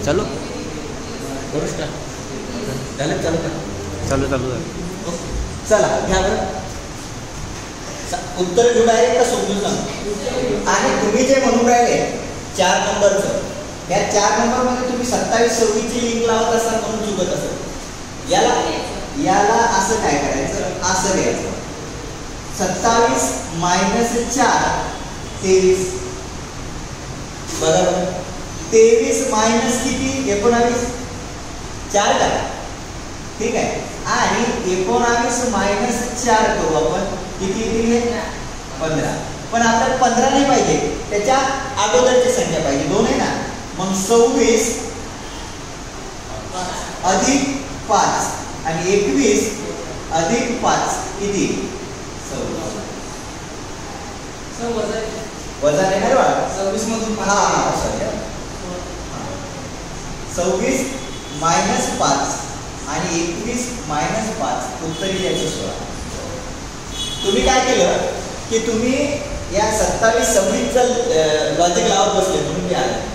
चालू करू स्टार्ट झालं चालू का चालू चालू चला घ्या बरं उत्तर घेऊन आहे का समजून सांग आणि तुम्ही जे म्हणून राहिले 4 नंबरचं या 4 नंबरमध्ये तुम्ही 27 26 ची लिंक लावत असाल म्हणून चुकत असेल याला असं काय करायचं असं घ्यायचं 27 - 4 23 बरोबर 23 मायनस किती 19 4 का ठीक आहे आणि 19 मायनस 4 करू आपण किती येईल 15 पण आपल्याला 15 नाही पाहिजे त्याच्या अगोदरची संख्या पाहिजे 2 आहे ना मग 26 अधिक 5 आणि 21 अधिक 5 किती 16 वजा नाही ना रे बाळा 26 मधून हा सॉरी 26 मायनस 5 आणि 21 मायनस 5 उत्तर यायचं 16 तुम्ही काय केलं की तुम्ही या 27 26 चं लॉजिक लावत बसले म्हणून मी आलो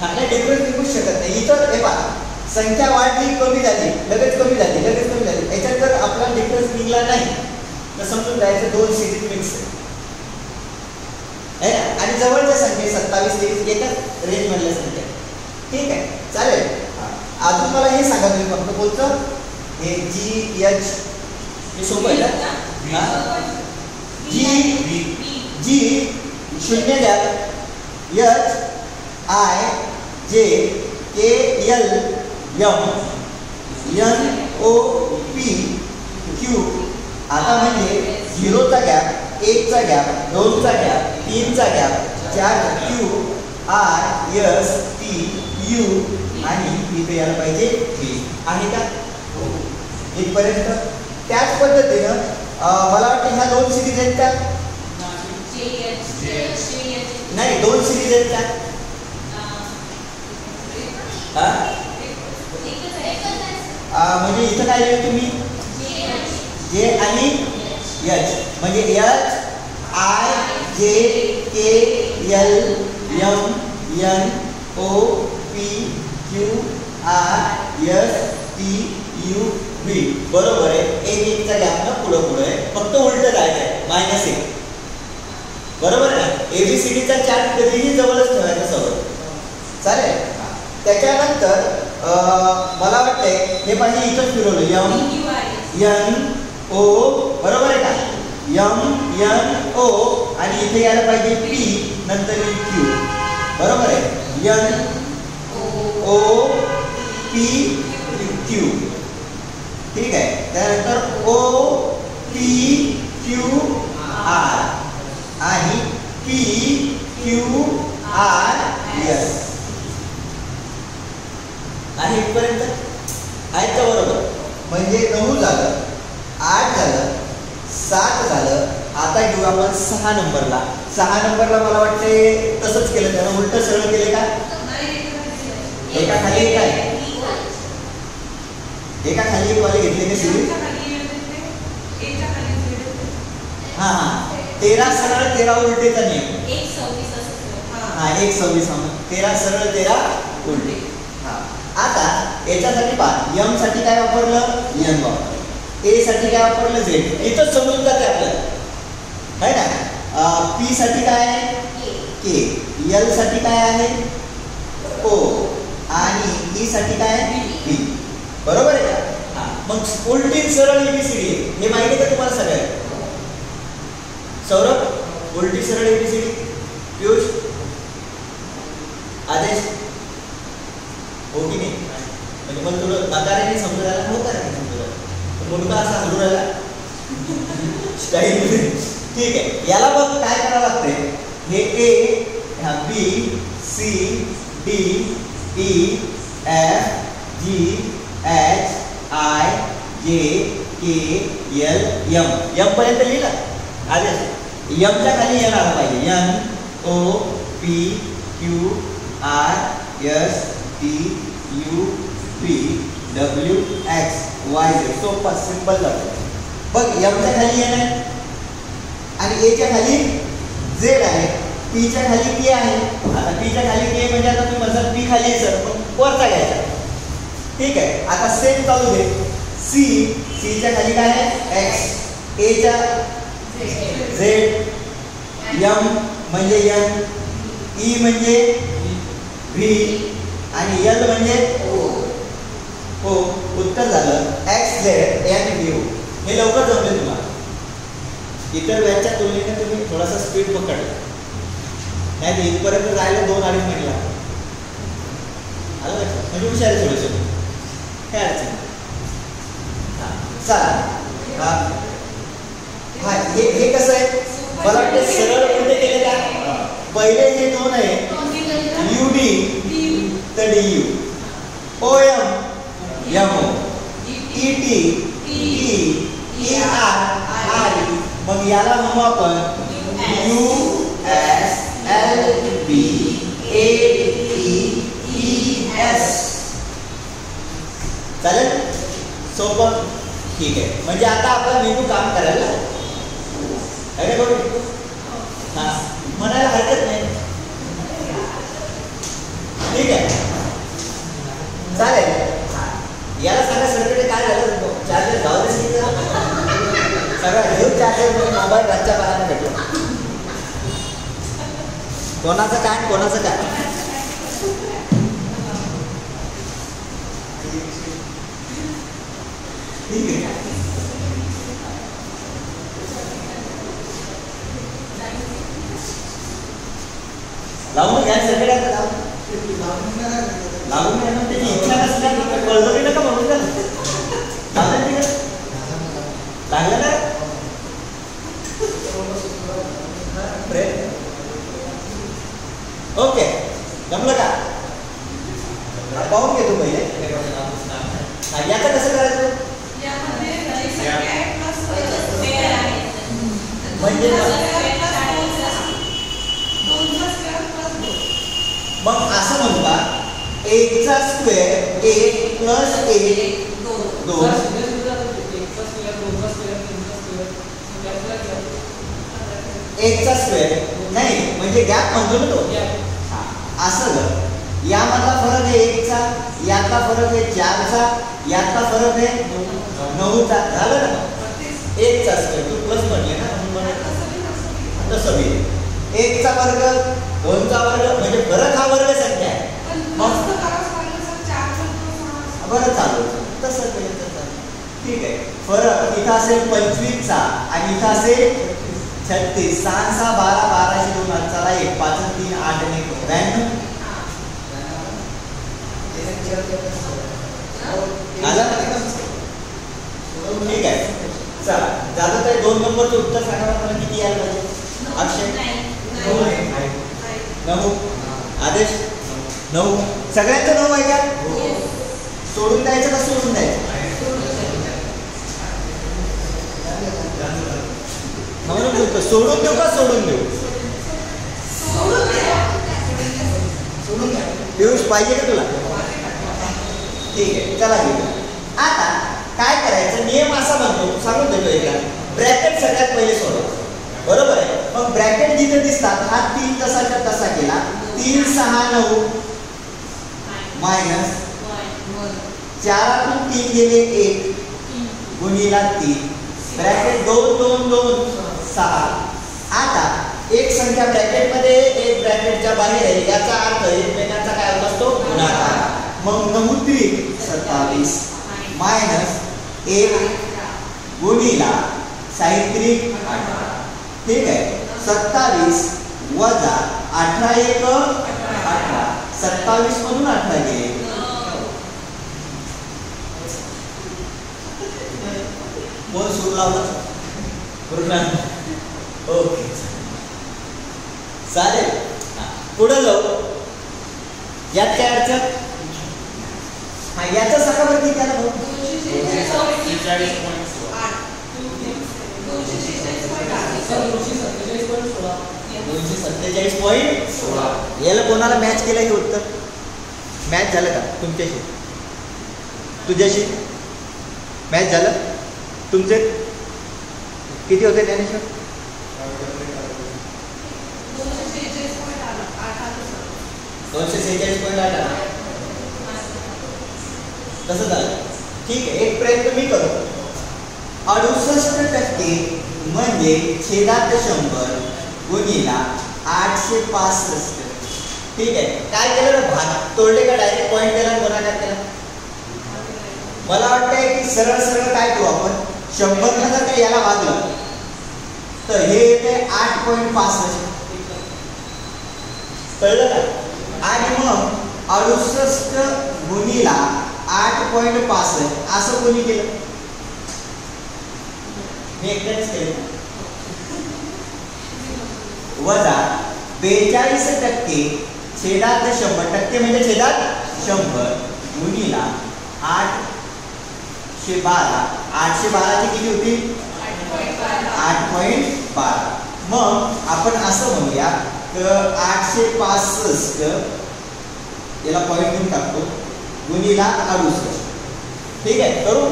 काय डिफरन्स निघू शकत नाही इथं हे पहा संख्या वाढली कमी झाली लगेच कमी झाली याच्यात जर आपला डिफरन्स निघला नाही तर समजून जायचं 2 सिरीज मिक्स आहे ना आणि जवळच्या संख्या 27 23 एकाच रेंज मधल्या संख्या ठीक आहे चालेल अजून मला हे सांगा तुम्ही फक्त बोलतं हे जी एच हे सोपं आहे ना जी 0 द्या H I J K L M N O P Q आता म्हणजे 0 चा गॅप 1 चा गॅप 2 चा गॅप 3 चा gap 4 Q R S T U आणि इथे यायला पाहिजे व्ही आहे का इथपर्यंत त्याच पद्धतीनं मला वाटतं ह्या 2 सिरीज आहेत का नाही 2 सिरीज आहेत का म्हणजे इथं काय लिहिलं तुम्ही जे आणि एच म्हणजे H I J K L M N O P Q R S T U V बरोबर आहे एक चा गॅप ना पुढे आहे फक्त उलट जायचं आहे -1 बरोबर आहे ना एबीसीडी चा चार्ट कधीही जवळच ठेवायचा सवय चालेल त्याच्यानंतर मला वाटतंय हे पाहिजे इथं फिरवलं एम एन ओ बरोबर आहे का एम एन ओ आणि इथे यायला पाहिजे पी नंतर क्यू बरोबर आहे एन ओ पी क्यू ठीक आहे त्यानंतर ओ पी क्यू आर आणि पी क्यू आर एस आणि इथपर्यंत आहेत का बरोबर म्हणजे 9 झालं 8 झालं 7 झालं आता घेऊ आपण 6 नंबरला मला वाटते तसंच केलं त्यानं उलट सरळ केले का एका खाली एक आहे एका खाली एक वाले घेतले का सिरीज हा 13 सरळ 13 उलटेचा नियम 1 26 13 सरळ 13 उलटे आता याच्यासाठी पहा एम साठी काय वापरलं एन वापरलं ए साठी काय वापरलं झेड इथंच समजून जाते आपल्याला है ना पी साठी काय आहे के एल साठी काय आहे ओ आणि ई साठी काय आहे बी बरोबर आहे का मग उलटी सरळ एबीसीडी हे माहिती आहे का तुम्हाला सगळ्यांना सौरभ उलटी सरळ एबीसीडी पियुष आदेश हो की नाही म्हणजे पण तुला नकाराने समजू राहिला होकाराने समजू राहिला मुलगा असा हलू राहिला स्टाईल ठीक आहे याला बघ काय करावं लागते हे ए हा B C D E F G H I J K L M M पर्यंत लिहिलं आदेश एमच्या खाली एन आला पाहिजे N O P Q R S T U V W X Y Z सोपा सिंपल जातो बघ एमच्या खाली एन आहे आणि एच्या खाली झेड आहे पीच्या खाली के आहे. आता पीच्या खाली के म्हणजे आता तुम्ही म्हणता पी खाली आहे सर, मग वरचा घ्यायचा. ठीक आहे. आता सेम चालू दे. सी, सीच्या खाली काय आहे एक्स, एच्या झेड, एम म्हणजे एन, ई म्हणजे व्ही आणि एल म्हणजे हो. उत्तर झालं एक्स झेड एन व्ही. हे लवकर जमले तुम्हाला. इतर बॅचच्या तुलनेने तुम्ही थोडासा स्पीड पकडला नाही, इथपर्यंत जायला 2-2.5 मिनिट लागतात. आलं लक्षात? म्हणजे हुशार आहे थोडेसे, काय अडचण. चला हा हे कसं आहे मला वाटतं सरळ कुठे केले का. पहिले जे दोन आहे UD तर DU, OM YMO, ET ER, मग याला म्हणू आपण USLBAEES. चालेल? सोपं. ठीक आहे. म्हणजे आता आपला मेनू काम करायला अरे बघू हा म्हणायला हरकत नाही. ठीक आहे. चालेल. याला सांगा सर्किट काय झालं. चार्जर जाऊ दे सगळं घेऊन चार्जर मोबाईल रातच्या बाहेर भेटलो. कोणाचं काय कोणाचं काय. ठीक आहे. लावून घ्या सर्किट आहे लागून घ्या. त्याची इच्छा नसल्या कळलं की नका म्हणून लागलं ना. ओके जमलं का. पाहून घेतो पहिले याचं कसं करायचं. म्हणजे मग असं म्हणता 1चा स्क्वेअर 1 प्लस 1 2. एकचा स्क्वेअर नाही म्हणजे गॅप म्हणतो ना तो. असं जर यामधला फरक आहे 1चा, यातला फरक आहे 4चा, यातला फरक आहे 9चा. झालं ना. 1चा स्क्वेअर तू प्लस म्हटले ना म्हणून तसं बी 1चा वर्ग 2चा वर्ग म्हणजे फरक हा वर्ग संख्या आहे. मग बरं चालू तसं केलं तर ठीक आहे. फरक इथं असेल 25चा आणि इथं असेल 36. 6 6 12 12 2 चला 1 5 3 8 आणि 92. ठीक आहे. चला जाता तर 2 नंबरचं उत्तर सांगा मला किती यायला पाहिजे. अक्षय 9. आदेश 9. सगळ्यांचं 9 आहे का. सोडून द्यायचं का सोडून द्यायचं. सोडून देऊ का सोडून देऊ. पियुष पाहिजे का तुला. ठीक आहे चला घेऊ. आता काय करायचं नियम असा म्हणतो सांगून देतो एका. ब्रॅकेट सगळ्यात पहिले सोडवा. बरोबर आहे. मग ब्रॅकेट जिथे दिसतात हा 3 तसाच्या तसा केला. 3 6 9 मायनस 4तून 3 गेले 1 गुणिला 3 ब्रॅकेट 2 2 2 6. आता एक संख्या ब्रॅकेट मध्ये एक ब्रॅकेटच्या बाहेर आहे याचा अर्थ एकमेकांचा काय होत असतो गुणाकार. मग 9 त्रिक 27 मायनस 1 गुणिला 6 त्रिक 18. ठीक आहे. 27 वजा 18 1 18. 27 मधून 18 गेले. कोण सूर लावला पूर्ण. ओके चालेल. पुढे जाऊ. यात काय अडचण. हा याचा सका बरं किती आला भाऊ. 247.16. याला कोणाला मॅच केलं हे उत्तर. मॅच झालं का तुमच्याशी तुझ्याशी मॅच झालं. तुमचे किती होते ज्ञानेश्वर. 246.8 कसं झालं? ठीक आहे, एक प्रयत्न मी करतो. 68% म्हणजे छेदात 100 गुणिला 865. ठीक आहे, काय केलं ना, भाग तोडले का डायरेक्ट पॉईंट केला गुणाकार केला? मला वाटतंय की सरळ सरळ काय करू आपण, 100 न जर का याला भागलं तर हे येते 8.65. कळलं का? आणि मग 68 गुणिला 8.65 असं कोणी केलं? मी एकट्यानेच केलं. वजा 42% छेदात 100% म्हणजे छेदात 100 गुणिला 812. 812 ची किती होती? 8.12. मग आपण असं म्हणूया तर 865 याला पॉईंट घेऊन टाकतो गुणिला 68. ठीक आहे, करू.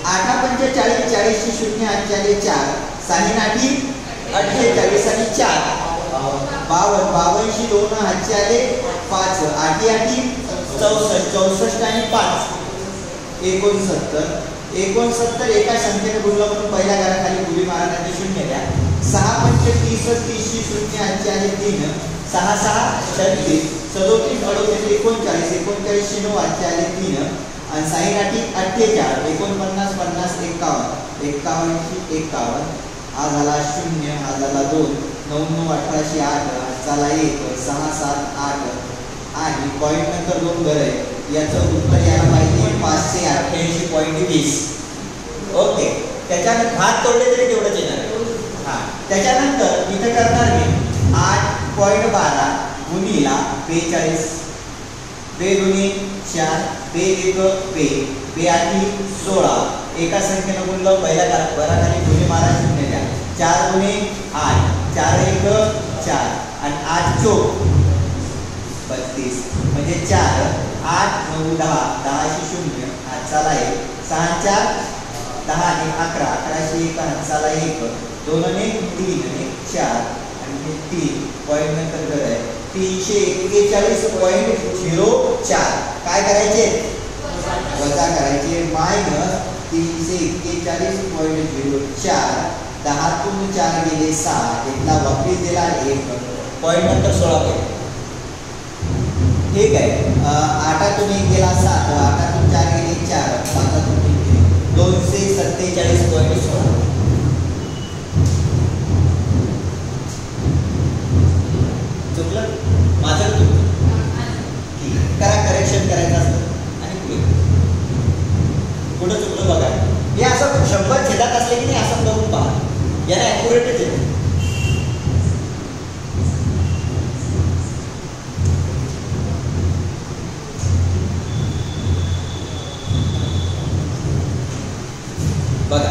8×45 40 0 8 4 6 8 48 आणि 4 52 52 2 हातचे आले 5 8 8 64 64 आणि 5 69 एका संख्येने गुणलं म्हणून पहिल्या घराखाली उडी मारण्याचे 0 द्या. 6 5 30 30 0 हातचे आले 3 6 6 36 37 38 39 39 9 हातचे आले 3 आणि 6 8 48 49 50 51 51 हा झाला 0 हा झाला 2 9 9 18 8 झाला 1 6 7 8 आणि पॉईंट नंतर 2 घर आहे. याचं उत्तर यायला पाहिजे 588.20. ओके, त्याच्यानंतर भाग तोडले तरी तेवढंच येणार. हा, त्याच्यानंतर इथं करणार मी 8.12 गुणिला 42. 2 दुनी 4 2 1 2 2 8 16 एका संख्येनं गुणलं पहिल्या घराखाली गुणी मारा 0 द्या. 4 गुणे 8 4 1 4 आणि 8 चोक 32 म्हणजे 4 8 9 10 10 0 हातचाला 1 6 4 10 आणि 11 11 1 हातचाला 1 2 ने 3 आणि 4 आणि 3 पॉईंट नंतर घर आहे 341.04. काय करायचे? वजा करायचे मायनस 341.04. 10तून 4 गेले 6 एकला वापस दिला 1 पॉईंट नंतर 16 पॉईंट. ठीक आहे, 8तून 1 गेला 7 8तून 4 गेले 4 5तून 3 गेले 247.16. चुकलं माझं चुकलं. ठीक आहे, करा, करेक्शन करायचं असतं आणि पुढे चुकलं बघा. हे असं 100 छेदात असले की नाही असं करून पहा, याला ॲक्युरेटच येते. बघा